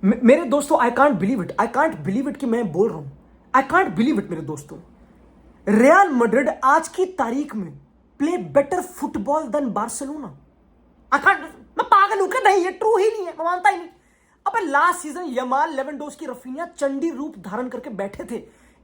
मेरे दोस्तों, I can't believe it, I can't believe it कि मैं बोल रहा हूं, आई कांट बिलीव इट मेरे दोस्तों। रियल मैड्रिड आज की तारीख में play better football than Barcelona. I can't, मैं पागल हूं क्या? नहीं, ये ट्रू ही नहीं है, मैं मानता ही नहीं। अबे last season Yamal, Lewandowski, Raphinha Chandi रूप धारण करके बैठे थे।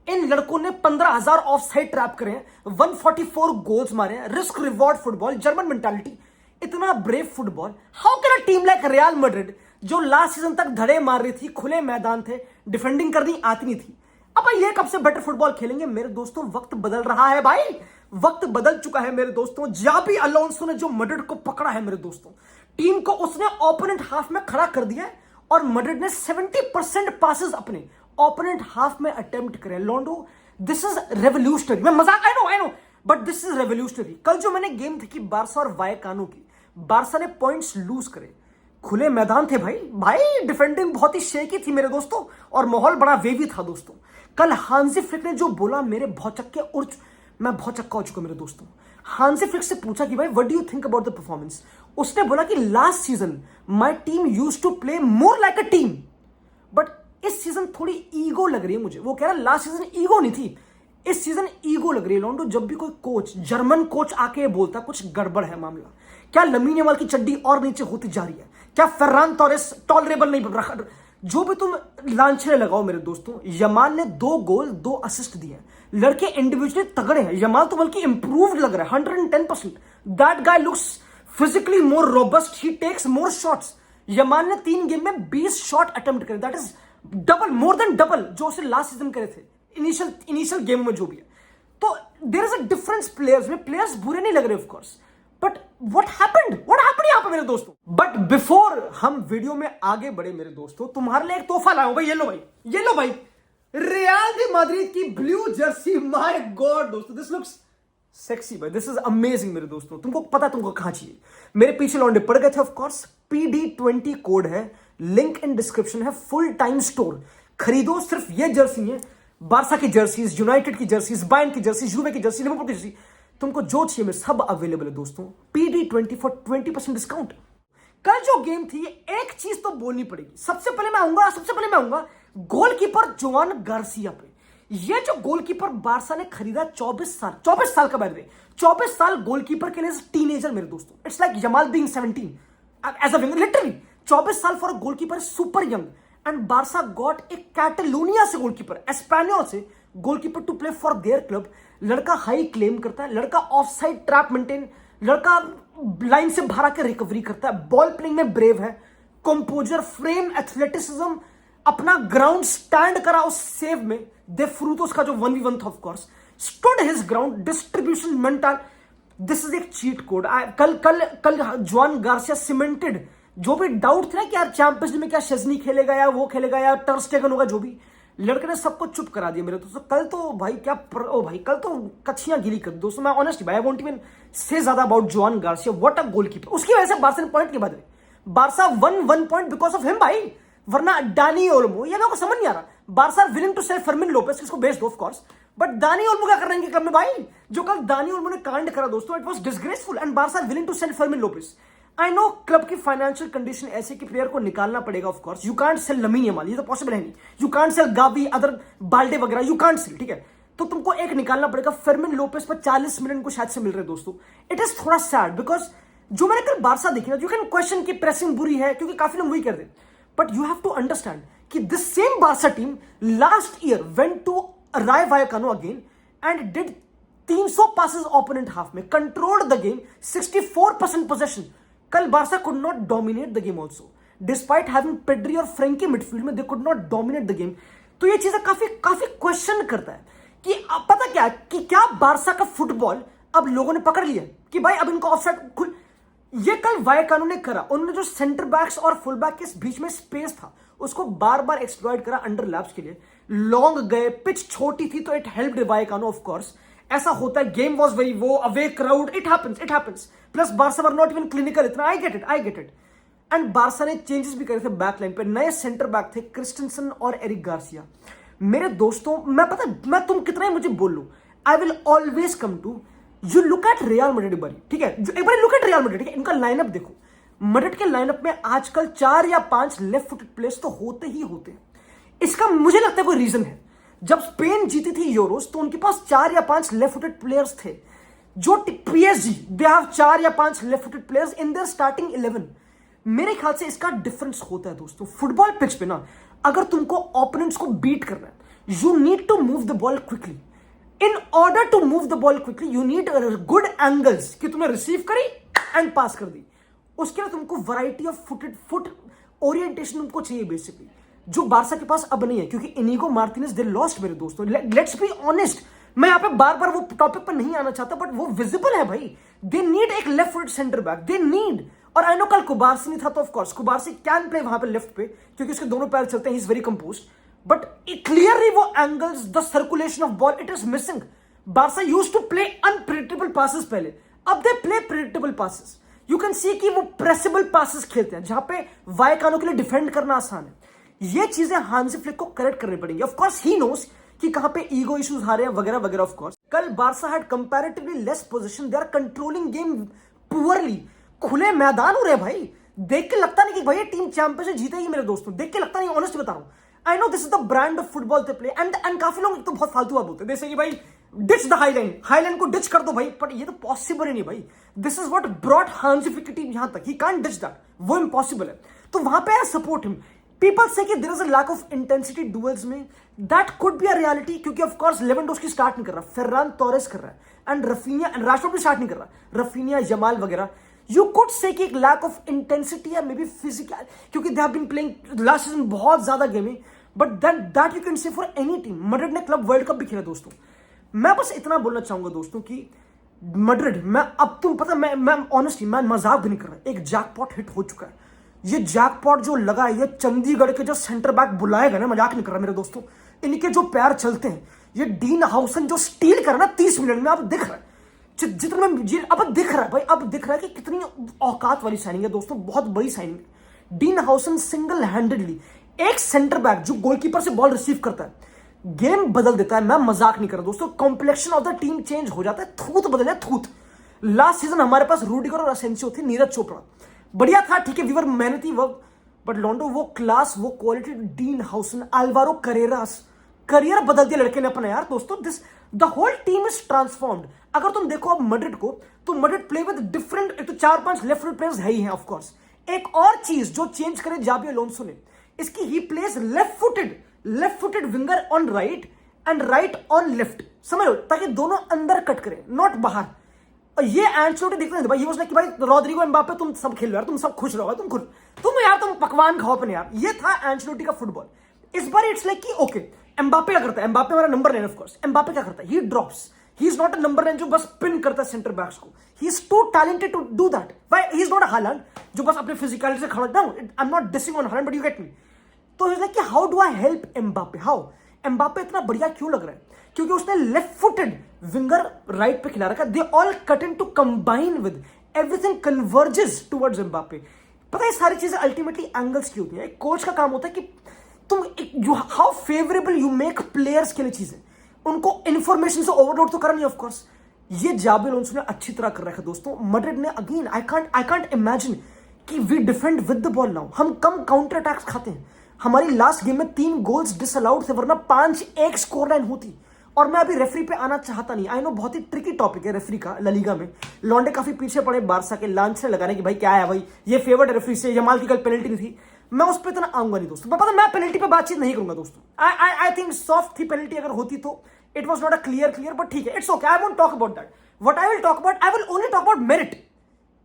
इन लड़कों ने 15,000 ऑफ साइड ट्रैप करे हैं, 144 गोल्स मारे हैं। Risk reward football, German mentality, इतना brave football. How can a team like Real Madrid, जो लास्ट सीजन तक धड़े मार रही थी, खुले मैदान थे, डिफेंडिंग करनी आती नहीं थी, अब ये कब से बेटर फुटबॉल खेलेंगे? मेरे दोस्तों, वक्त बदल रहा है भाई, वक्त बदल चुका है मेरे दोस्तों। जाबी अलोंसो ने जो मैड्रिड को पकड़ा है मेरे दोस्तों, टीम को उसने ओपोनेंट हाफ में खड़ा कर दिया है और मैड्रिड ने 70% पासेस अपने ओपोनेंट हाफ में अटेम्प्ट करे। लोंडो, दिस इज रेवोल्यूशनरी। मैं मजाक, I know, but this is revolutionary. कल जो मैंने गेम देखी बारसा और वायकानो की, बारसा ने पॉइंट्स लूज करे, खुले मैदान थे भाई डिफेंडिंग बहुत ही शेकी थी मेरे दोस्तों, और माहौल बड़ा वेवी था दोस्तों। कल हांसी फ्लिक ने जो बोला, मेरे भौचक्के उड़, मैं भौचक्का हो चुका मेरे दोस्तों। हांसी फ्लिक से पूछा कि भाई what do you think about the performance? उसने बोला कि last season my team used to play more like a team, but इस सीजन थोड़ी ईगो लग रही है मुझे। वो कह रहा लास्ट सीजन ईगो नहीं थी, इस सीजन ईगो लग रही है। लोंडो, जब भी कोई कोच, जर्मन कोच आके बोलता कुछ गड़बड़ है मामला। क्या लमीन यमाल की चड्डी और नीचे होती जा रही है? क्या फर्रान टोरेस टॉलरेबल नहीं रखा? जो भी तुम लांछने लगाओ मेरे दोस्तों, यमाल ने 2 गोल 2 असिस्ट दिए। लड़के इंडिविजुअली तगड़े हैं, यमाल तो बल्कि इंप्रूव्ड लग रहा है 110%। That guy looks physically more robust, he takes more shots. Yamal ने 3 गेम में 20 शॉट अटेम्प्ट करे, that is double, more than double जो उसे लास्ट सीजन करे थे इनिशियल गेम में जो भी है। तो there is a difference players में, प्लेयर्स बुरे नहीं लग रहे of course, but what happened यहां पे मेरे दोस्तों। बट बिफोर हम वीडियो में आगे बढ़े मेरे दोस्तों, तुम्हारे लिए एक तोहफा लाया हूं भाई। ये लो भाई, रियल दी मैड्रिड की ब्लू जर्सी। माय गॉड दोस्तों, दिस लुक्स सेक्सी भाई, दिस इज अमेजिंग मेरे दोस्तों। तुमको पता तुमको कहां चाहिए, मेरे पीछे लौंडे पड़ गए थे ऑफ कोर्स। PD20 कोड है, लिंक इन डिस्क्रिप्शन है। फुल टाइम स्टोर खरीदो। सिर्फ ये जर्सी है, बारसा की जर्सीज, यूनाइटेड की जर्सीज, बायर्न की जर्सीज, यूवे की जर्सी, लिवरपूल की जर्सी, तुमको जो चाहिए मेरे सब अवेलेबल है दोस्तों। PD20 for 20% discount. कल जो गेम थी, एक चीज तो बोलनी पड़ेगी। सबसे पहले मैं आऊंगा गोलकीपर जोआन गार्सिया पे। ये जो गोलकीपर बारसा ने खरीदा 24 साल का, बैठ 24 साल गोलकीपर के लिए टीनेजर मेरे दोस्तों। It's like Yamal being 17 as a winger, literally 24 साल for goalkeeper, super young. And Barca got एक कैटलोनिया से गोलकीपर, एस्पेनियोल से goalkeeper to play for their club. लड़का हाई क्लेम करता है, लड़का ऑफ साइड ट्रैप मेंटेन, लड़का लाइन से बाहर आकर रिकवरी करता है, बॉल प्लेइंग में ब्रेव है, कंपोजर, फ्रेम, एथलेटिसिज्म, अपना ग्राउंड स्टैंड करा उस सेव में। दे फ्रूटोस का जो 1v1 था of course, stood his ground, distribution mental. This is एक चीट कोड। कल जोआन गार्सिया सीमेंटेड। जो भी डाउट थे ना कि यार चैंपियंस लीग में क्या शेज़नी खेलेगा या वो खेलेगा या टर स्टेगन होगा, जो भी, लड़के ने सबको चुप करा दिया मेरे दोस्तों। कल तो भाई कल तो कच्छियां गिली कर दोस्तों। मैं ऑनेस्टली भाई, आई वोंट इवन से ज्यादा about Joan Garcia, what a goalkeeper. उसकी वजह से बारसा ने पॉइंट के बाद Barca one point because of him भाई, वरना डानी ओल्मो, ये मेरे को समझ नहीं आ रहा। Barca willing to sell Fermin Lopez, इसको बेच दो of course, but Dani Olmo क्या कर रहे हैं क्लब में भाई? जो कल दानी ओल्मो ने कांड करा दोस्तों, it was disgraceful. And Barca willing to sell Fermin Lopez. I know club की फाइनेंशियल कंडीशन ऐसे कि प्लेयर को निकालना पड़ेगा of course. You can't sell Lamine Yamal, ये तो पॉसिबल है नहीं। You can't sell Gavi, other Balde वगैरह, यू कांट सेल, ठीक है? तो तुमको एक निकालना पड़ेगा। फर्मिन लोपेस पर 40 मिलियन को शायद से मिल रहे दोस्तों। इट इज थोड़ा सैड, बिकॉज जो मैंने कल बारसा देखी ना, यू कैन क्वेश्चन की प्रेसिंग बुरी है क्योंकि काफी लोग वही कर दे, but you have to understand कि this same Barca team last year went to Rayo Vallecano again and did 300 passes opponent half में, कंट्रोल्ड द गेम, 64% पोजेशन। कल Barca could not dominate the game also, despite having Pedri और Frankie midfield में, they could not dominate the game. तो ये चीजें काफी question करता है कि पता क्या कि क्या बारसा का फुटबॉल अब लोगों ने पकड़ लिया कि भाई अब इनको ऑफसाइड खुल। ये कल वायकानो ने करा, उन्होंने जो सेंटर बैक्स और फुल बैक के बीच में स्पेस था उसको बार बार एक्सप्लॉइट करा अंडर लैप्स के लिए। लॉन्ग गए, पिच छोटी थी तो it helped Vallecano of course. ऐसा होता है, गेम वाज वेरी वो away crowd, it happens. Plus Barca were not even clinical इतना, I get it. And Barca ने चेंजेस भी करे थे बैक लाइन पे। नए सेंटर बैक थे, क्रिस्टेंसन और एरिक गार्सिया। मेरे दोस्तों, मैं तुम कितना ही मुझे बोल लो, I will always come to you look at Real Madrid एक बार, ठीक है? एक बार लुक एट रियल मैड्रिड, ठीक है? इनका लाइनअप देखो। मैड्रिड के लाइनअप में आजकल 4 या 5 लेफ्ट फुटेड प्लेयर्स तो होते ही होते हैं। इसका मुझे लगता है कोई रीजन है। जब स्पेन जीती थी यूरोस तो उनके पास 4 या 5 लेफ्ट फुटेड प्लेयर्स थे। जो पीएसजी दे हैव 4 या 5 left footed players in their starting 11। मेरे ख्याल से इसका डिफरेंस होता है दोस्तों। फुटबॉल पिच पे ना अगर तुमको ओपोनेंट्स को बीट करना है, you need to move the ball quickly. In order to move the ball quickly you need good angles कि तुमने रिसीव करी एंड पास कर दी। उसके लिए तुमको वैरायटी ऑफ फुट ओरिएंटेशन तुमको चाहिए बेसिकली, जो बारसा के पास अब नहीं है, क्योंकि इनिगो मार्टिनेज दे लॉस्ट मेरे दोस्तों। लेट्स बी ऑनेस्ट, मैं यहां पे बार बार वो टॉपिक पर नहीं आना चाहता, बट वो विजिबल है भाई। दे नीड एक left foot centre back, they need. और आई नो कल कुबारसी नहीं था तो ऑफ कोर्स कुबारसी कैन प्ले वहां पे लेफ्ट पे, क्योंकि उसके दोनों पैर चलते हैं, he is very composed, but clearly वो angles, the circulation of ball, it is missing. Barca used to play unpredictable passes पहले, अब they play predictable passes. You can see कि वो प्रेसेबल पासेस खेलते हैं जहां पे वायकानो के लिए डिफेंड करना आसान है। ये चीजें हांसी फ्लिक को करेक्ट करनी पड़ेंगी। ऑफ कोर्स ही नोस कि कहां पे ईगो इश्यूज आ रहे हैं वगैरह वगैरह। ऑफ कोर्स कल Barca had comparatively less position, they are controlling game poorly. खुले मैदान हो रहे भाई, देख के लगता नहीं कि भाई टीम चैंपियनशिप जीतेगी मेरे दोस्तों, देख के लगता नहीं, ऑनेस्ट बता रहा हूं। I know this is the brand of football they play and काफी लोग तो बहुत फालतू बात बोलते हैं, जैसे कि भाई डिच द हाईलाइन को डिच कर दो भाई, पर ये तो पॉसिबल ही नहीं भाई। This is what brought Hansi Flick की टीम यहां तक, ही कांट डिच दैट, वो इम्पॉसिबल है। तो वहां पे I support him. People say कि there is a lack of intensity duels में, that could be a reality, क्योंकि ऑफ कोर्स लेवेंडोस्की स्टार्ट नहीं कर रहा, फेर्रान टोरेस कर रहा है, एंड रफीनिया एंड राशफोर्ड भी स्टार्ट नहीं कर रहा, रफीनिया जमाल वगैरह। यू कुड से कि एक लैक ऑफ इंटेंसिटी या मे बी फिजिकल, क्योंकि they have been playing last season बहुत ज्यादा gaming, but that you can say for any team. Madrid ने क्लब वर्ल्ड कप भी खेला दोस्तों। मैं बस इतना बोलना चाहूंगा दोस्तों कि मैड्रिड, मैं अब तुम पता, मैं ऑनेस्टली मैं मजाक भी नहीं कर रहा, एक जैकपॉट हिट हो चुका है। ये जैकपॉट जो लगा है, ये चंडीगढ़ के जो सेंटर बैक बुलाएगा ना, मजाक नहीं कर रहा मेरे दोस्तों, इनके जो पैर चलते हैं, ये डीन हाउसन जो स्टील कर रहा है 30 मिनट में, अब दिख रहा है जितना अब दिख रहा है भाई, अब दिख रहा है कि कितनी औकात वाली साइनिंग है दोस्तों, बहुत बड़ी साइनिंग है। डीन हाउसन सिंगल हैंडेडली एक सेंटर बैक जो गोलकीपर से बॉल रिसीव करता है, गेम बदल देता है। मैं मजाक नहीं कर रहा दोस्तों, complexion of the team change हो जाता है, थूत बदल है थूत। लास्ट सीजन हमारे पास रूडिगर और असेंसियो थे, नीरज चोपड़ा बढ़िया था, ठीक है, वी वर मेहनती वर्क, बट लॉन्डो वो क्लास, वो quality, Dean Huijsen, Alvaro Carreras, career बदल दिया लड़के ने अपना यार दोस्तों। This the whole team is transformed. अगर तुम देखो अब मैड्रिड को, तो मैड्रिड प्ले विद डिफरेंट, एक तो 4-5 लेफ्ट फुट प्लेयर्स है ही हैं ऑफ कोर्स। एक और चीज जो चेंज करे जाबी अलोंसो ने, इसकी ही place left footed winger on right and right on left, समझ लो, ताकि दोनों अंदर कट करें, नॉट बाहर। और ये एंचेलोटी देखते हैं भाई, ये उसने कि भाई रोड्रिगो एम्बापे तुम सब खेल रहे हो, तुम सब खुश रहो, तुम पकवान खाओ अपने यार। ये था एंचेलोटी का फुटबॉल। इस बार इट्स लाइक कि ओके, एम्बापे क्या करता है, एम्बापे हमारा नंबर 9 ऑफ कोर्स, एम्बापे क्या करता है, he drops, he is not a number 9 जो बस पिन करता है सेंटर बैक्स को, he is too talented to do that. Why he is not a Haaland जो बस अपने फिजिकलिटी से खड़ा, no I am not dissing on Haaland, but you get me. तो इट्स लाइक कि how do I help Mbappe, how Mbappe इतना बढ़िया क्यों लग रहा है, क्योंकि उसने लेफ्ट फुटेड विंगर राइट पे खिला रखा, they all cut in to combine with, everything converges towards Mbappe. पता है सारी चीजें अल्टीमेटली एंगल्स की होती है। कोच का काम होता है कि तुम how favourable you make players के लिए चीजें, उनको इंफॉर्मेशन से ओवरलोड तो करनी ऑफ कोर्स। ये जाबी अलोंसो ने अच्छी तरह कर रखा है दोस्तों। मैड्रिड ने अगेन, आई कांट इमेजिन कि we defend with the ball now, हम कम काउंटर अटैक्स खाते हैं। हमारी लास्ट गेम में 3 गोल्स डिसअलाउड थे, वरना 5-1 स्कोर लाइन होती। और मैं अभी रेफरी पे आना चाहता नहीं, आई नो बहुत ही ट्रिकी टॉपिक है रेफरी का ला लीगा में, लॉन्डे काफी पीछे पड़े बारसा के लांच से लगाने की, भाई क्या है भाई ये फेवर्ड रेफरी से, जमाल की कल पेनल्टी नहीं थी, मैं उस पर इतना आऊंगा नहीं दोस्तों। पता मैं पेनल्टी पे बातचीत नहीं करूंगा दोस्तों। आई थिंक सॉफ्ट थी पेनल्टी, अगर होती तो it was not a clear, but ठीक है, it's okay, I won't talk about that. What I will talk about, I will only talk about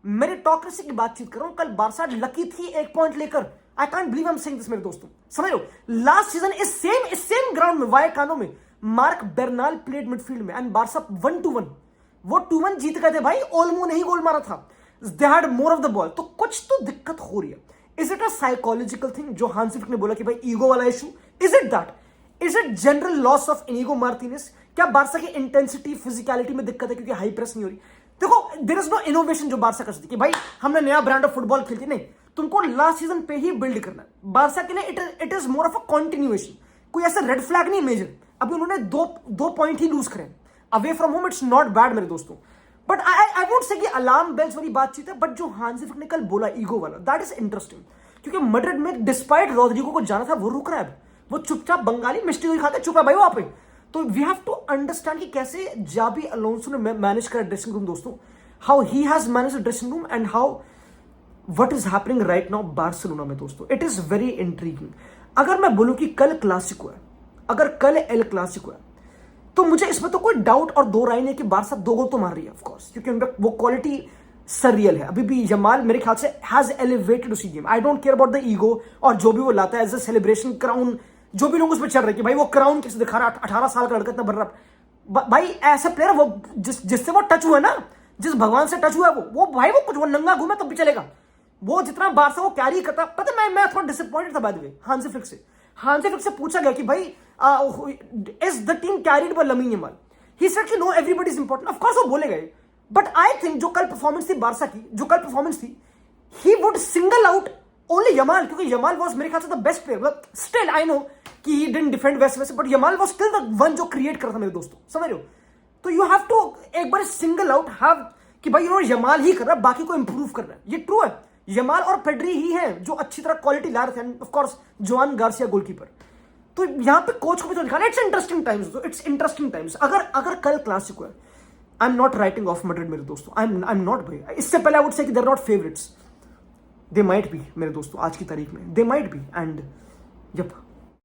meritocracy की बातचीत करूं। कल बारसा लकी थी 1 पॉइंट लेकर, I can't believe I am saying this मेरे दोस्तों, समझ लो। लास्ट सीजन इस सेम ग्राउंड में वायकानो में मार्क बेर्नाल प्लेड मिडफील्ड में एंड बारसा 1-1, वो 2-1 जीत गए थे भाई, ओल्मो ने ही गोल मारा था, they had more of the ball. तो कुछ तो दिक्कत हो रही है। Is it a psychological thing जो हांसी फ्लिक ने बोला कि भाई ईगो वाला issue, is it that, is it general loss of Inigo Martinez? क्या बारसा की इंटेंसिटी फिजिकलिटी में दिक्कत है क्योंकि हाई प्रेस नहीं हो रही? देखो देयर इज नो इनोवेशन जो बारसा कर सकती कि भाई हमने नया ब्रांड ऑफ फुटबॉल खेलती, नहीं, तुमको लास्ट सीजन पे ही बिल्ड करना है। बारसा के लिए it is more of a continuation, कोई ऐसा रेड फ्लैग नहीं मेजर। अभी उन्होंने दो पॉइंट ही लूज करे away from home, it's not bad मेरे दोस्तों, बट आई वोंट से कि अलार्म बेल्स वाली बातचीत है, बट जो हांसी फ्लिक ने कल बोला ईगो वाला, दैट इज इंटरेस्टिंग। क्योंकि मैड्रिड में डिस्पाइट रॉड्रिगो को जाना था, वो रुक रहा है, वो चुपचाप बंगाली मिष्टी खा के चुप है भाई वहां पे। तो वी हैव टू अंडरस्टैंड कि कैसे जाबी अलोंसो ने मैनेज करा ड्रेसिंग रूम दोस्तों, how he has manage dressing room and how what is happening right now Barcelona में दोस्तों। It is very intriguing. अगर मैं बोलूं कि कल क्लासिको है, अगर कल एल क्लासिको है, तो मुझे इसमें तो कोई डाउट और दो राय नहीं कि बारसा 2 गोल तो मार रही है ऑफकोर्स, क्योंकि उनका वो क्वालिटी सरियल है। अभी भी यमाल मेरे ख्याल से हैज एलिवेटेड उसी game. I don't care about the ego और जो भी वो लाता है एज अ सेलिब्रेशन क्राउन, जो भी लोग उसमें चल रहे कि भाई वो क्राउन कैसे दिखा रहा, 18 साल का लड़का इतना बन रहा। भाई ऐसा प्लेयर वो जिससे वो टच हुआ ना, जिस भगवान से टच हुआ है वो भाई, वो कुछ वो नंगा घूमे तब भी चलेगा। वो जितना बारसा वो कैरी करता, पता मैं थोड़ा डिसअपॉइंटेड था by the way Hansi Flick से। हांसी फ्लिक से पूछा गया कि भाई is the team carried by Lamine Yamal, he said कि no everybody is important, of course वो बोलेगा। बट आई थिंक जो कल परफॉर्मेंस थी बारसा की, जो कल परफॉर्मेंस थी, he would single out only Yamal, क्योंकि यमाल वाज मेरे ख्याल से द बेस्ट प्लेयर। मतलब स्टिल आई नो कि ही डिडंट डिफेंड वैसे, but Yamal was still the one जो क्रिएट कर रहा था मेरे दोस्तों, समझ रहे हो। तो यू हैव टू एक बार सिंगल आउट हैव कि भाई यमाल ही कर रहा है, बाकी को इंप्रूव कर रहा है। ये ट्रू है, यमाल और पेड्री ही हैं जो अच्छी तरह क्वालिटी ला रहे थे, and of course Joan Garcia goalkeeper. तो यहां पे कोच को भी तो दिखाना, it's interesting times, it's interesting times. अगर कल क्लासिको है, I am not writing off Madrid मेरे दोस्तों, आई एम नॉट भाई। इससे पहले आई वुड से कि they are not favourites, they might be मेरे दोस्तों, आज की तारीख में they might be, and yup